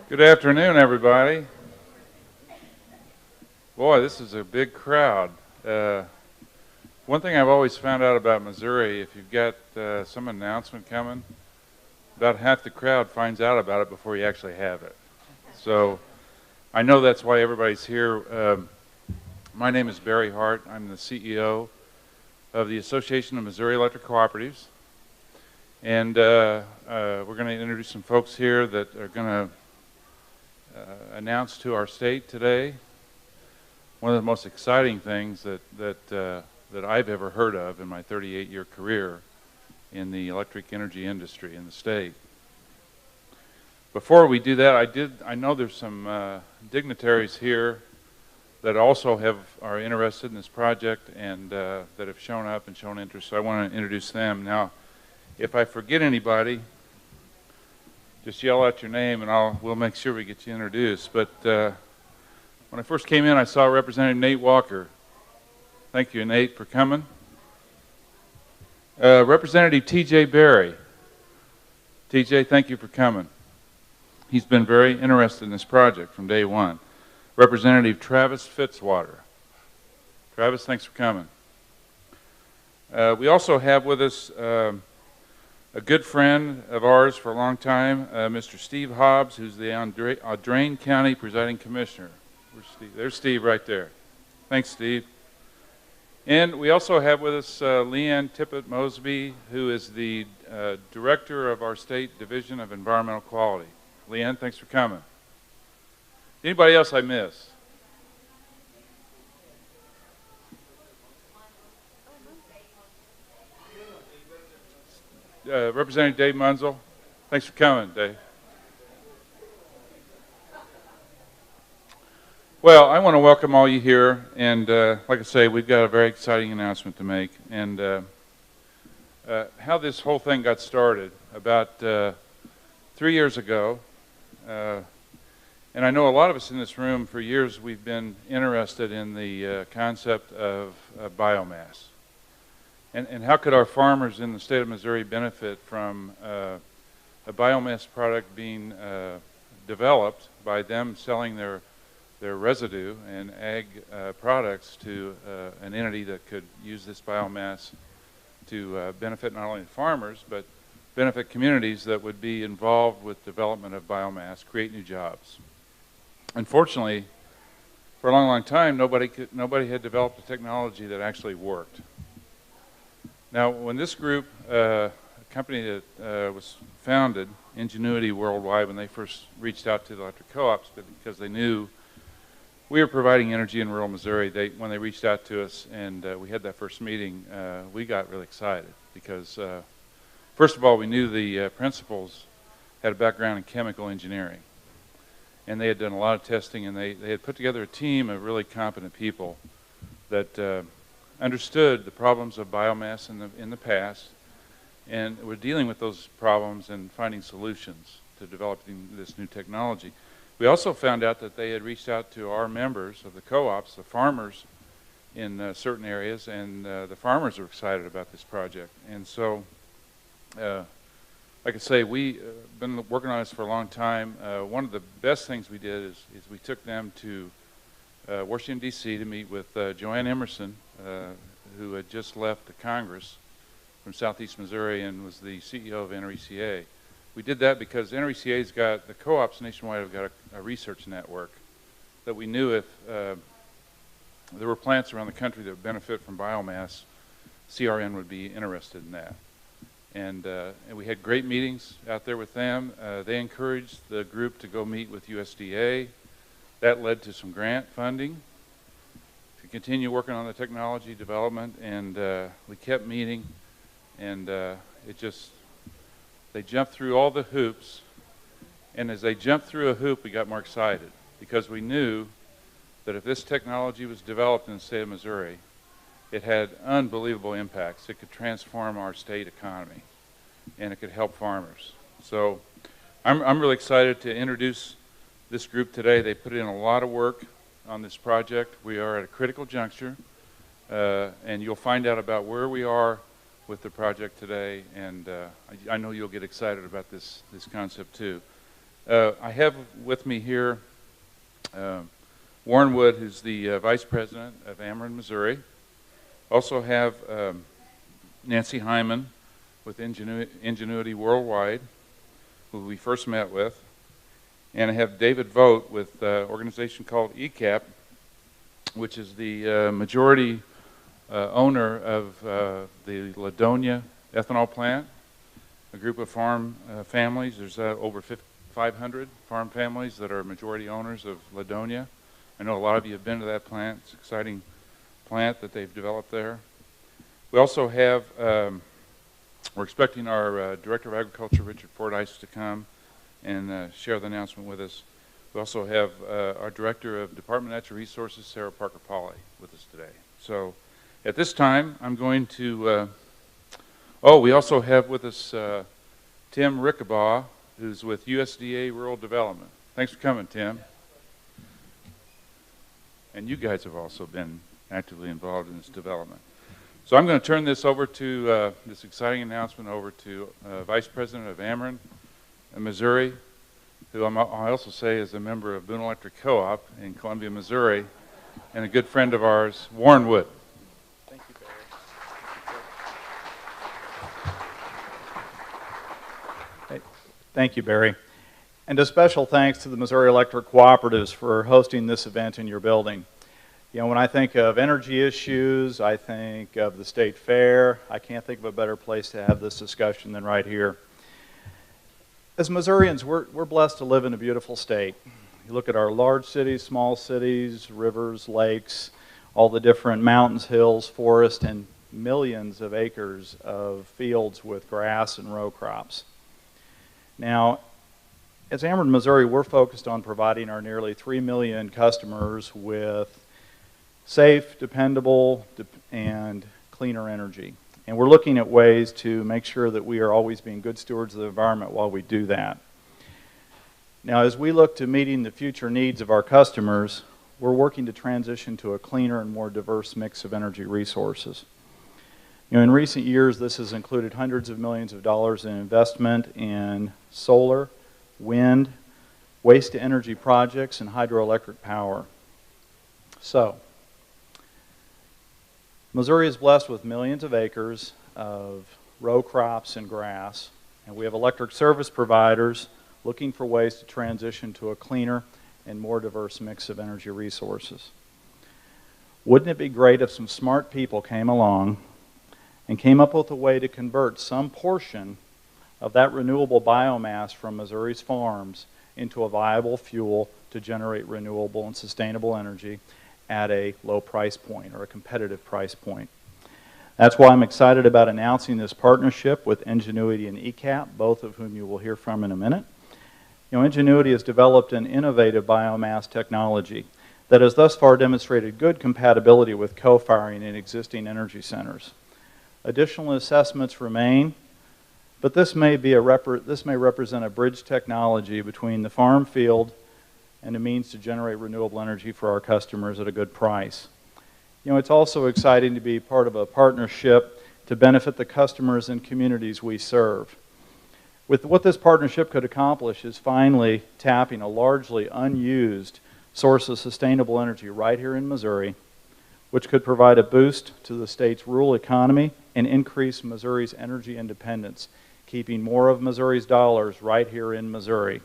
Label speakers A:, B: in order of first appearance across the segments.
A: Good afternoon, everybody. Boy, this is a big crowd. One thing I've always found out about Missouri, if you've got some announcement coming, about half the crowd finds out about it before you actually have it. So I know that's why everybody's here. My name is Barry Hart. I'm the CEO of the Association of Missouri Electric Cooperatives. And we're going to introduce some folks here that are going to announce to our state today one of the most exciting things that I've ever heard of in my 38-year career in the electric energy industry in the state. Before we do that, I know there's some dignitaries here that also are interested in this project and that have shown up and shown interest, so I want to introduce them. Now, if I forget anybody, just yell out your name and we'll make sure we get you introduced. But when I first came in, I saw Representative Nate Walker. Thank you, Nate, for coming. Representative T.J. Berry. T.J., thank you for coming. He's been very interested in this project from day one. Representative Travis Fitzwater. Travis, thanks for coming. We also have with us a good friend of ours for a long time, Mr. Steve Hobbs, who's the Audrain County Presiding Commissioner. Where's Steve? There's Steve right there. Thanks, Steve. And we also have with us Leanne Tippett Mosby, who is the Director of our State Division of Environmental Quality. Leanne, thanks for coming. Anybody else I missed? Representative Dave Munzel, thanks for coming, Dave. Well, I want to welcome all you here, and like I say, we've got a very exciting announcement to make. And how this whole thing got started, about 3 years ago, and I know a lot of us in this room, for years we've been interested in the concept of biomass. And how could our farmers in the state of Missouri benefit from a biomass product being developed by them selling their residue and ag products to an entity that could use this biomass to benefit not only farmers, but benefit communities that would be involved with development of biomass, create new jobs. Unfortunately, for a long, long time, nobody had developed a technology that actually worked. Now, when this group, a company that was founded, Ingenuity Worldwide, when they first reached out to the electric co-ops, because they knew we were providing energy in rural Missouri, when they reached out to us and we had that first meeting, we got really excited because, first of all, we knew the principals had a background in chemical engineering. And they had done a lot of testing, and they had put together a team of really competent people that understood the problems of biomass in the past, and were dealing with those problems and finding solutions to developing this new technology. We also found out that they had reached out to our members of the co-ops, the farmers in certain areas, and the farmers were excited about this project. And so, like I say, we've been working on this for a long time. One of the best things we did is we took them to Washington, D.C. to meet with Joanne Emerson, who had just left the Congress from Southeast Missouri and was the CEO of NRECA. We did that because NRECA's got, the co-ops nationwide have got a research network that we knew if there were plants around the country that would benefit from biomass, CRN would be interested in that. And we had great meetings out there with them. They encouraged the group to go meet with USDA. That led to some grant funding to continue working on the technology development, and we kept meeting, and they jumped through all the hoops, and as they jumped through a hoop, we got more excited because we knew that if this technology was developed in the state of Missouri, it had unbelievable impacts. It could transform our state economy, and it could help farmers. So I'm really excited to introduce this group today. They put in a lot of work on this project. We are at a critical juncture, and you'll find out about where we are with the project today, and I know you'll get excited about this concept too. I have with me here Warren Wood, who's the Vice President of Ameren Missouri. Also have Nancy Hyman with Ingenuity Worldwide, who we first met with. And I have David Vogt with an organization called ECAP, which is the majority owner of the Ladonia ethanol plant, a group of farm families. There's over 500 farm families that are majority owners of Ladonia. I know a lot of you have been to that plant. It's an exciting plant that they've developed there. We also have, we're expecting our Director of Agriculture, Richard Fordyce, to come and share the announcement with us. We also have our Director of Department of Natural Resources, Sarah Parker-Pauley, with us today. So at this time, I'm going to, we also have with us Tim Rickabaugh, who's with USDA Rural Development. Thanks for coming, Tim. And you guys have also been actively involved in this development. So I'm going to turn this over to, this exciting announcement over to Vice President of Ameren Missouri, who I also say is a member of Boone Electric Co-op in Columbia, Missouri, and a good friend of ours, Warren Wood.
B: Thank you, Barry. Thank you, Barry. And a special thanks to the Missouri Electric Cooperatives for hosting this event in your building. You know, when I think of energy issues, I think of the state fair. I can't think of a better place to have this discussion than right here. As Missourians, we're blessed to live in a beautiful state. You look at our large cities, small cities, rivers, lakes, all the different mountains, hills, forests, and millions of acres of fields with grass and row crops. Now, as Ameren Missouri, we're focused on providing our nearly 3 million customers with safe, dependable, and cleaner energy. And we're looking at ways to make sure that we are always being good stewards of the environment while we do that. Now, as we look to meeting the future needs of our customers, we're working to transition to a cleaner and more diverse mix of energy resources. You know, in recent years, this has included hundreds of millions of dollars in investment in solar, wind, waste-to-energy projects, and hydroelectric power. So, Missouri is blessed with millions of acres of row crops and grass, and we have electric service providers looking for ways to transition to a cleaner and more diverse mix of energy resources. Wouldn't it be great if some smart people came along and came up with a way to convert some portion of that renewable biomass from Missouri's farms into a viable fuel to generate renewable and sustainable energy at a low price point or a competitive price point? That's why I'm excited about announcing this partnership with Ingenuity and ECAP, both of whom you will hear from in a minute. You know, Ingenuity has developed an innovative biomass technology that has thus far demonstrated good compatibility with co-firing in existing energy centers. Additional assessments remain, but this may represent a bridge technology between the farm field and a means to generate renewable energy for our customers at a good price. You know, it's also exciting to be part of a partnership to benefit the customers and communities we serve. With what this partnership could accomplish is finally tapping a largely unused source of sustainable energy right here in Missouri, which could provide a boost to the state's rural economy and increase Missouri's energy independence, keeping more of Missouri's dollars right here in Missouri.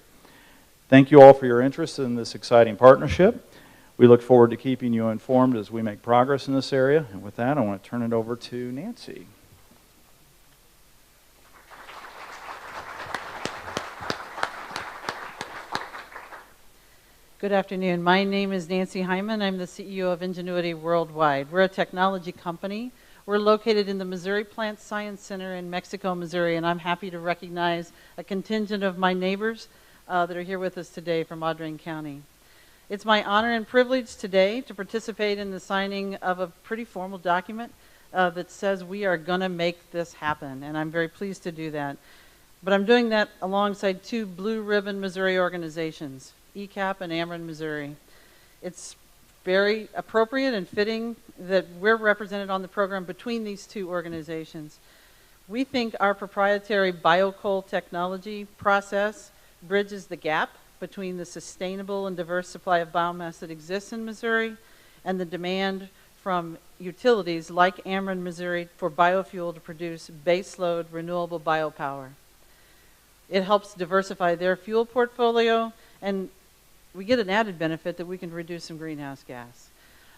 B: Thank you all for your interest in this exciting partnership. We look forward to keeping you informed as we make progress in this area. And with that, I want to turn it over to Nancy.
C: Good afternoon. My name is Nancy Hyman. I'm the CEO of Ingenuity Worldwide. We're a technology company. We're located in the Missouri Plant Science Center in Mexico, Missouri, and I'm happy to recognize a contingent of my neighbors that are here with us today from Audrain County. It's my honor and privilege today to participate in the signing of a pretty formal document that says we are going to make this happen, and I'm very pleased to do that. But I'm doing that alongside two Blue Ribbon Missouri organizations, ECAP and Ameren Missouri. It's very appropriate and fitting that we're represented on the program between these two organizations. We think our proprietary biocoal technology process bridges the gap between the sustainable and diverse supply of biomass that exists in Missouri and the demand from utilities like Ameren Missouri for biofuel to produce baseload renewable biopower. It helps diversify their fuel portfolio, and we get an added benefit that we can reduce some greenhouse gas.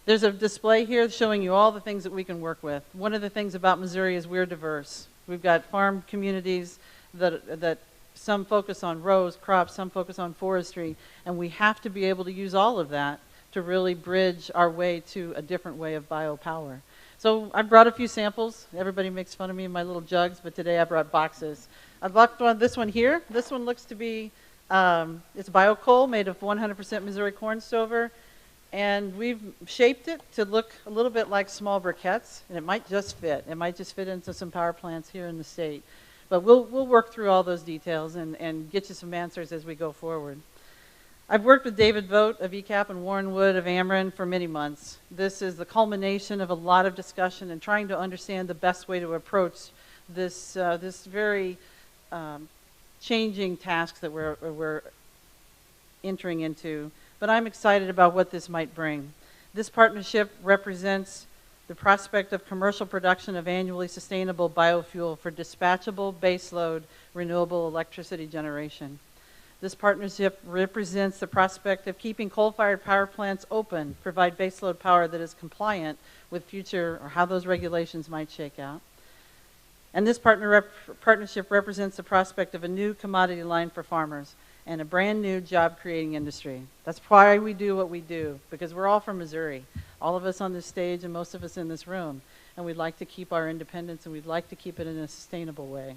C: There's a display here showing you all the things that we can work with. One of the things about Missouri is we're diverse. We've got farm communities that some focus on rows, crops, some focus on forestry, and we have to be able to use all of that to really bridge our way to a different way of biopower. So I brought a few samples. Everybody makes fun of me in my little jugs, but today I brought boxes. I brought this one here. This one looks to be, it's biocoal made of 100% Missouri corn stover. And we've shaped it to look a little bit like small briquettes, and it might just fit. It might just fit into some power plants here in the state. But we'll work through all those details and get you some answers as we go forward. I've worked with David Vogt of ECAP and Warren Wood of Ameren for many months. This is the culmination of a lot of discussion and trying to understand the best way to approach this very changing task that we're entering into. But I'm excited about what this might bring. This partnership represents the prospect of commercial production of annually sustainable biofuel for dispatchable baseload renewable electricity generation. This partnership represents the prospect of keeping coal-fired power plants open, provide baseload power that is compliant with future or how those regulations might shake out. And this partnership represents the prospect of a new commodity line for farmers and a brand new job creating industry. That's why we do what we do, because we're all from Missouri, all of us on this stage and most of us in this room, and we'd like to keep our independence and we'd like to keep it in a sustainable way.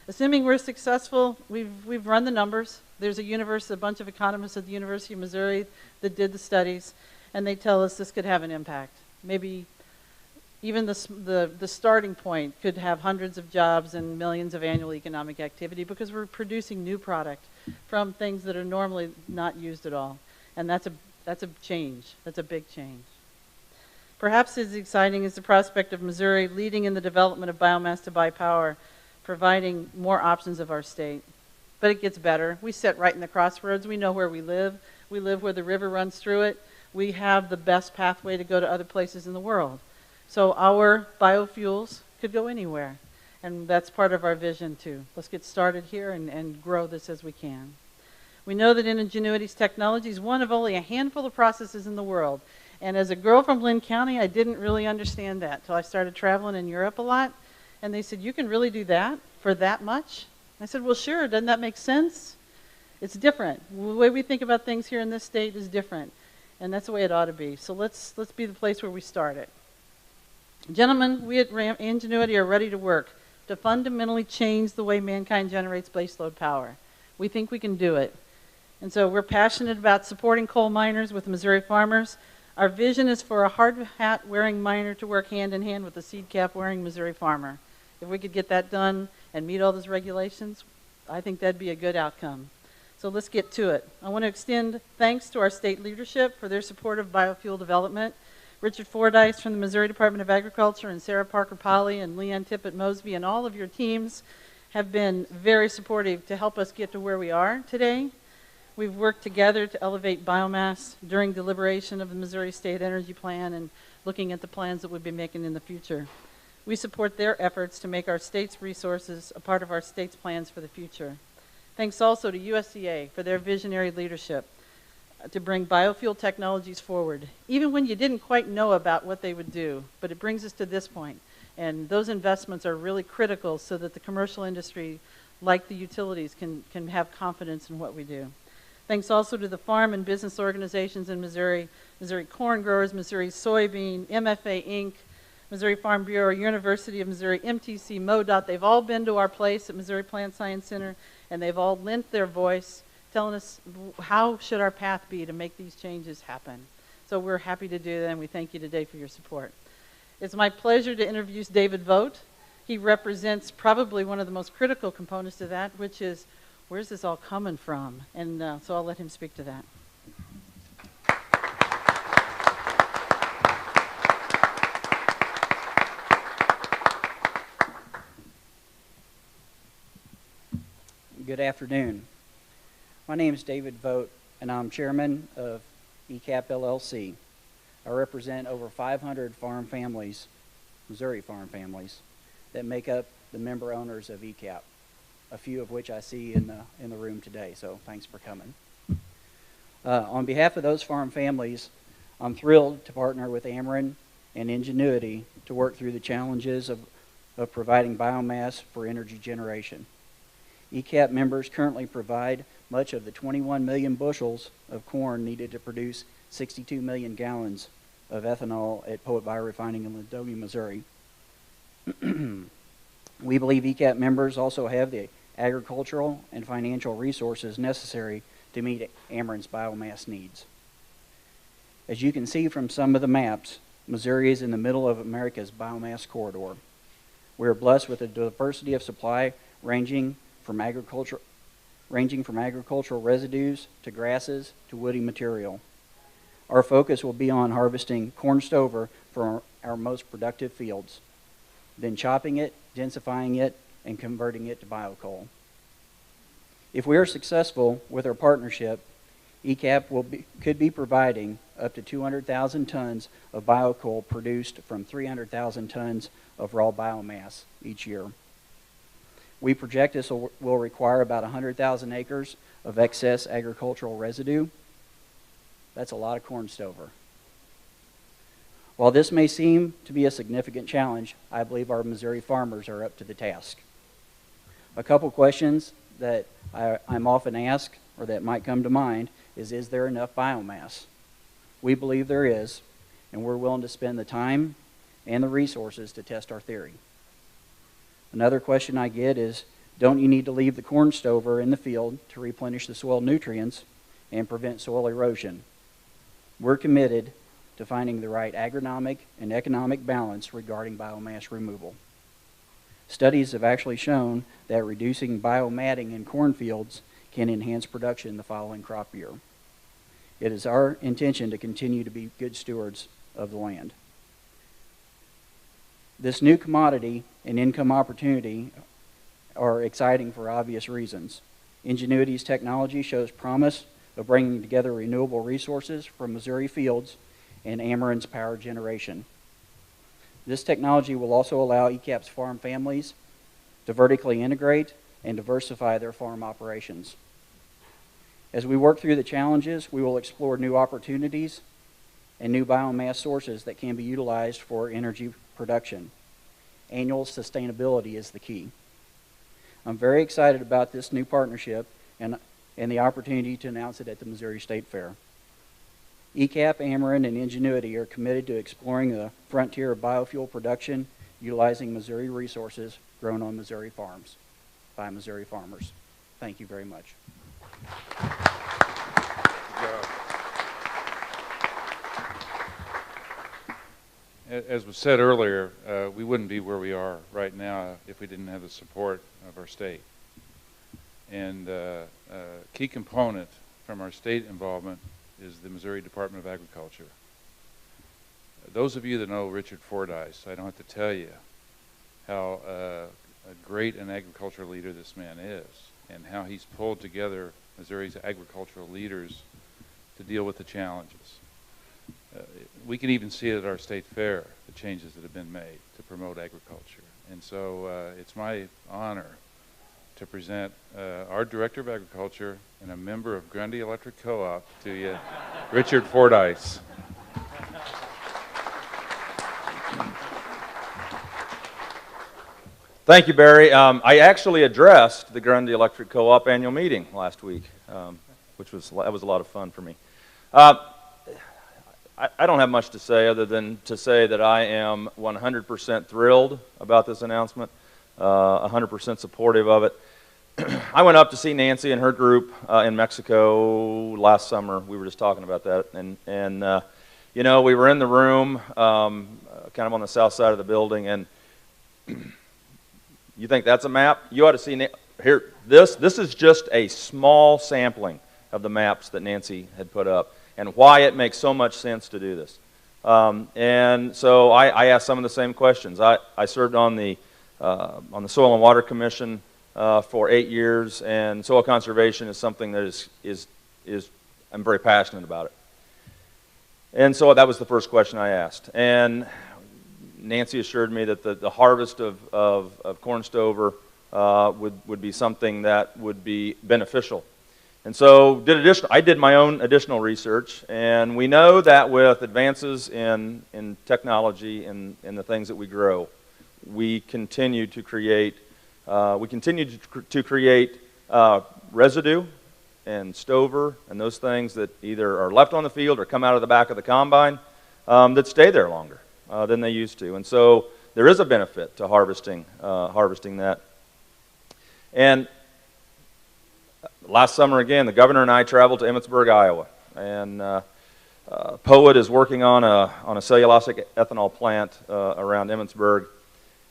C: Assuming we're successful, we've run the numbers. There's a bunch of economists at the University of Missouri that did the studies, and they tell us this could have an impact. Maybe even the starting point could have hundreds of jobs and millions of annual economic activity because we're producing new product from things that are normally not used at all. And that's a change. That's a big change. Perhaps as exciting as the prospect of Missouri leading in the development of biomass to buy power, providing more options of our state. But it gets better. We sit right in the crossroads. We know where we live. We live where the river runs through it. We have the best pathway to go to other places in the world. So our biofuels could go anywhere. And that's part of our vision too. Let's get started here and grow this as we can. We know that Ingenuity's technology is one of only a handful of processes in the world. And as a girl from Lynn County, I didn't really understand that until I started traveling in Europe a lot. And they said, you can really do that for that much? I said, well, sure. Doesn't that make sense? It's different. The way we think about things here in this state is different. And that's the way it ought to be. So let's be the place where we start it. Gentlemen, we at Ingenuity are ready to work to fundamentally change the way mankind generates baseload power. We think we can do it. And so we're passionate about supporting coal miners with Missouri farmers. Our vision is for a hard hat wearing miner to work hand in hand with a seed cap wearing Missouri farmer. If we could get that done and meet all those regulations, I think that'd be a good outcome. So let's get to it. I want to extend thanks to our state leadership for their support of biofuel development. Richard Fordyce from the Missouri Department of Agriculture and Sarah Parker-Polly and Leanne Tippett-Mosby and all of your teams have been very supportive to help us get to where we are today. We've worked together to elevate biomass during deliberation of the Missouri State Energy Plan and looking at the plans that we'll be making in the future. We support their efforts to make our state's resources a part of our state's plans for the future. Thanks also to USDA for their visionary leadership to bring biofuel technologies forward, even when you didn't quite know about what they would do. But it brings us to this point. And those investments are really critical so that the commercial industry, like the utilities, can have confidence in what we do. Thanks also to the farm and business organizations in Missouri, Missouri Corn Growers, Missouri Soybean, MFA Inc., Missouri Farm Bureau, University of Missouri, MTC, MoDOT. They've all been to our place at Missouri Plant Science Center, and they've all lent their voice, telling us how should our path be to make these changes happen. So we're happy to do that, and we thank you today for your support. It's my pleasure to introduce David Vogt. He represents probably one of the most critical components to that, which is where's this all coming from? And so I'll let him speak to that.
D: Good afternoon. My name is David Vogt, and I'm chairman of ECAP LLC. I represent over 500 farm families, Missouri farm families, that make up the member owners of ECAP, a few of which I see in the room today, so thanks for coming. On behalf of those farm families, I'm thrilled to partner with Ameren and Ingenuity to work through the challenges of providing biomass for energy generation. ECAP members currently provide much of the 21 million bushels of corn needed to produce 62 million gallons of ethanol at Poet Biorefining in Ladoga, Missouri. We believe ECAP members also have the agricultural and financial resources necessary to meet Ameren's biomass needs. As you can see from some of the maps, Missouri is in the middle of America's biomass corridor. We are blessed with a diversity of supply ranging from agricultural residues to grasses to woody material. Our focus will be on harvesting corn stover from our most productive fields, then chopping it, densifying it, and converting it to biocoal. If we are successful with our partnership, ECAP could be providing up to 200,000 tons of biocoal produced from 300,000 tons of raw biomass each year. We project this will require about 100,000 acres of excess agricultural residue. That's a lot of corn stover. While this may seem to be a significant challenge, I believe our Missouri farmers are up to the task. A couple questions that I'm often asked, or that might come to mind, is there enough biomass? We believe there is, and we're willing to spend the time and the resources to test our theory. Another question I get is, don't you need to leave the corn stover in the field to replenish the soil nutrients and prevent soil erosion? We're committed to finding the right agronomic and economic balance regarding biomass removal. Studies have actually shown that reducing biomatting in cornfields can enhance production the following crop year. It is our intention to continue to be good stewards of the land. This new commodity and income opportunity are exciting for obvious reasons. Ingenuity's technology shows promise of bringing together renewable resources from Missouri fields and Ameren's power generation. This technology will also allow ECAP's farm families to vertically integrate and diversify their farm operations. As we work through the challenges, we will explore new opportunities and new biomass sources that can be utilized for energy production. Annual sustainability is the key. I'm very excited about this new partnership and the opportunity to announce it at the Missouri State Fair. ECAP, Ameren, and Ingenuity are committed to exploring the frontier of biofuel production utilizing Missouri resources grown on Missouri farms by Missouri farmers. Thank you very much.
A: As was said earlier, we wouldn't be where we are right now if we didn't have the support of our state. And a key component from our state involvement is the Missouri Department of Agriculture. Those of you that know Richard Fordyce, I don't have to tell you how great an agricultural leader this man is, and how he's pulled together Missouri's agricultural leaders to deal with the challenges. We can even see it at our state fair, the changes that have been made to promote agriculture. And so it's my honor to present our Director of Agriculture and a member of Grundy Electric Co-op to you, Richard Fordyce.
E: Thank you, Barry. I actually addressed the Grundy Electric Co-op annual meeting last week, that was a lot of fun for me. I don't have much to say other than to say that I am 100% thrilled about this announcement, 100% supportive of it. I went up to see Nancy and her group in Mexico last summer. We were just talking about that, and you know, we were in the room, kind of on the south side of the building, and you think that's a map? You ought to see here. This is just a small sampling of the maps that Nancy had put up, and why it makes so much sense to do this. And so I asked some of the same questions. I served on the Soil and Water Commission for 8 years, and soil conservation is something that I'm very passionate about it. And so that was the first question I asked. And Nancy assured me that the harvest of corn stover would be something that would be beneficial. And so I did my own additional research, and we know that with advances in technology and the things that we grow, we continue to create residue and stover and those things that either are left on the field or come out of the back of the combine that stay there longer than they used to. And so there is a benefit to harvesting that. And last summer, again, the governor and I traveled to Emmitsburg, Iowa, and POET is working on a cellulosic ethanol plant around Emmitsburg,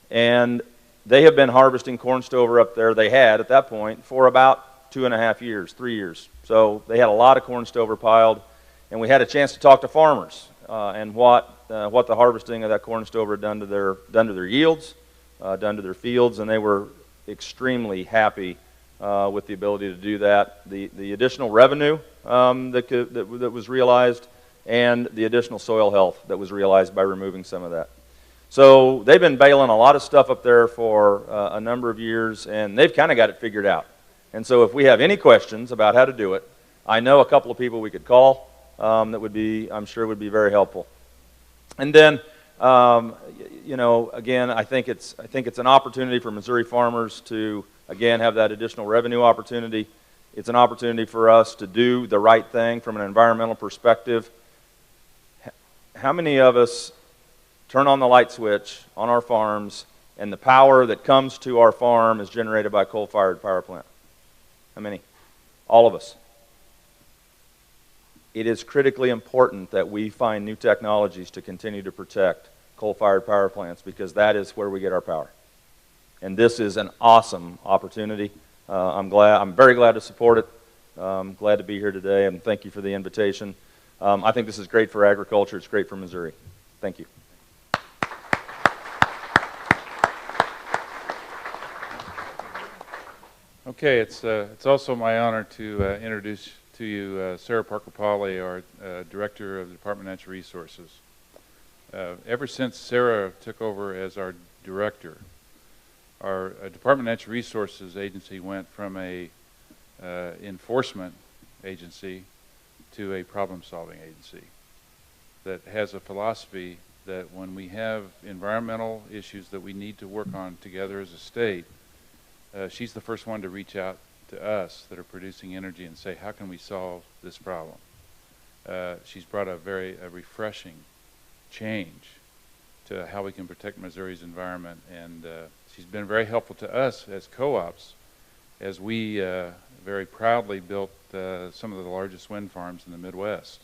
E: and they have been harvesting corn stover up there. They had, at that point, for about 2.5 years, 3 years. So they had a lot of corn stover piled, and we had a chance to talk to farmers and what the harvesting of that corn stover had done to their yields, done to their fields, and they were extremely happy with the ability to do that. The additional revenue that was realized, and the additional soil health that was realized by removing some of that. So they've been baling a lot of stuff up there for a number of years, and they've kind of got it figured out. And so if we have any questions about how to do it, I know a couple of people we could call that would be, I'm sure, would be very helpful. And then, again, I think it's an opportunity for Missouri farmers to, again, have that additional revenue opportunity. It's an opportunity for us to do the right thing from an environmental perspective. How many of us turn on the light switch on our farms and the power that comes to our farm is generated by a coal-fired power plant? How many? All of us. It is critically important that we find new technologies to continue to protect coal-fired power plants, because that is where we get our power. And this is an awesome opportunity. I'm very glad to support it. Glad to be here today, and thank you for the invitation. I think this is great for agriculture. It's great for Missouri. Thank you.
A: Okay, it's also my honor to introduce to you Sarah Parker-Pauley, our Director of the Department of Natural Resources. Ever since Sarah took over as our director, our Department of Natural Resources agency went from a enforcement agency to a problem-solving agency that has a philosophy that when we have environmental issues that we need to work on together as a state, she's the first one to reach out to us that are producing energy and say, how can we solve this problem? She's brought a very refreshing change to how we can protect Missouri's environment, and she's been very helpful to us as co-ops as we very proudly built some of the largest wind farms in the Midwest.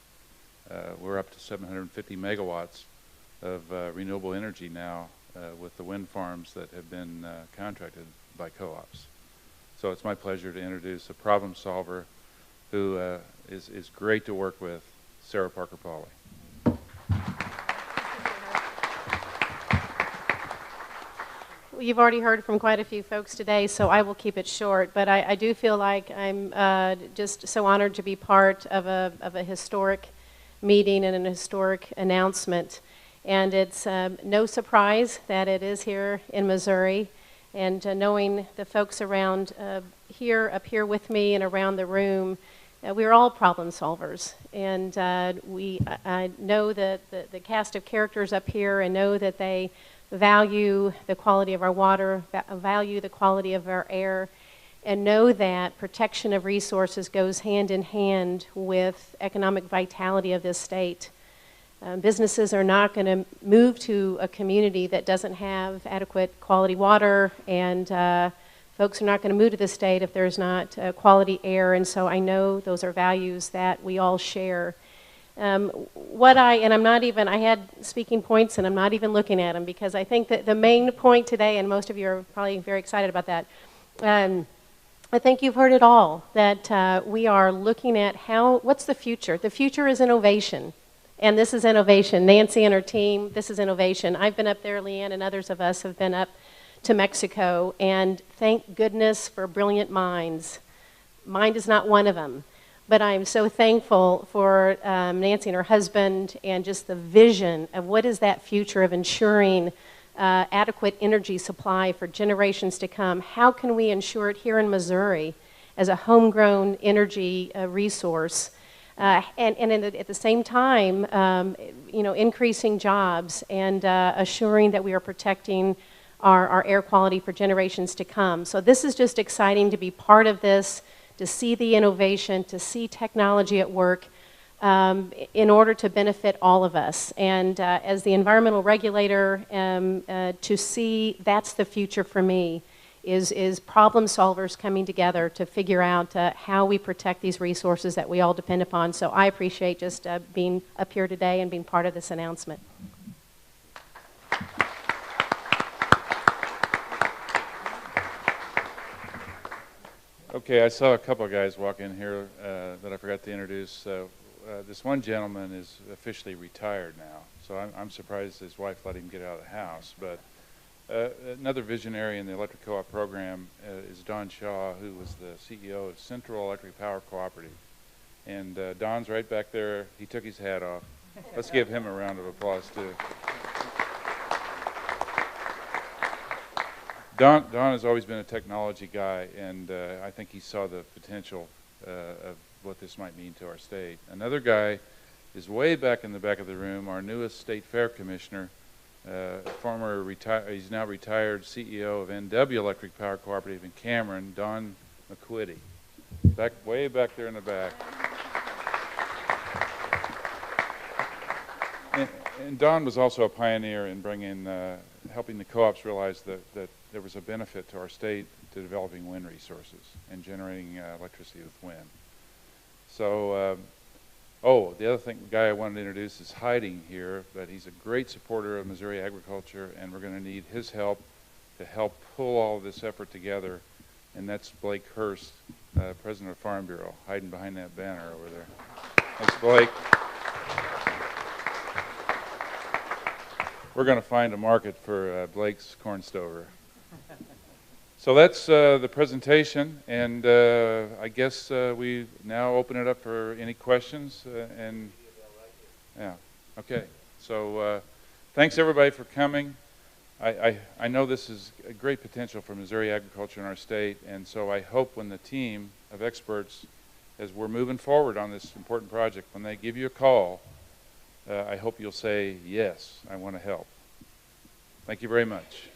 A: We're up to 750 megawatts of renewable energy now with the wind farms that have been contracted by co-ops. So it's my pleasure to introduce a problem solver who is great to work with, Sarah Parker-Pauley.
F: Well, you've already heard from quite a few folks today, so I will keep it short, but I do feel like I'm just so honored to be part of a historic meeting and an historic announcement. And it's no surprise that it is here in Missouri. And knowing the folks around up here with me and around the room, we're all problem solvers. And I know that the cast of characters up here, and know that they value the quality of our water, value the quality of our air, and know that protection of resources goes hand in hand with economic vitality of this state. Businesses are not going to move to a community that doesn't have adequate quality water, and folks are not going to move to the state if there's not quality air, and so I know those are values that we all share. I had speaking points, and I'm not even looking at them, because I think that the main point today, and most of you are probably very excited about that, I think you've heard it all, that we are looking at what's the future? The future is innovation. And this is innovation. Nancy and her team, this is innovation. I've been up there, Leanne and others of us have been up to Mexico, and thank goodness for brilliant minds. Mine is not one of them. But I'm so thankful for Nancy and her husband and just the vision of what is that future of ensuring adequate energy supply for generations to come. How can we ensure it here in Missouri as a homegrown energy resource? And at the same time, increasing jobs and assuring that we are protecting our air quality for generations to come. So this is just exciting to be part of this, to see the innovation, to see technology at work in order to benefit all of us. And as the environmental regulator, to see that's the future for me, is problem solvers coming together to figure out how we protect these resources that we all depend upon. So I appreciate just being up here today and being part of this announcement.
A: Okay, I saw a couple of guys walk in here that I forgot to introduce. This one gentleman is officially retired now, so I'm surprised his wife let him get out of the house. But another visionary in the electric co-op program is Don Shah, who was the CEO of Central Electric Power Cooperative. And Don's right back there. He took his hat off. Let's give him a round of applause, too. Don has always been a technology guy, and I think he saw the potential of what this might mean to our state. Another guy is way back in the back of the room, our newest state fair commissioner, he's now retired CEO of NW Electric Power Cooperative in Cameron, Don McQuitty. Way back there in the back. And Don was also a pioneer in helping the co-ops realize that there was a benefit to our state to developing wind resources and generating electricity with wind. So, the other guy I wanted to introduce is hiding here, but he's a great supporter of Missouri agriculture, and we're going to need his help to help pull all of this effort together, and that's Blake Hurst, President of Farm Bureau, hiding behind that banner over there. Thanks, Blake. We're going to find a market for Blake's corn stover. So that's the presentation, and I guess we now open it up for any questions. Okay. So thanks everybody for coming. I know this is a great potential for Missouri agriculture in our state, and so I hope when the team of experts, as we're moving forward on this important project, when they give you a call, I hope you'll say, yes, I want to help. Thank you very much.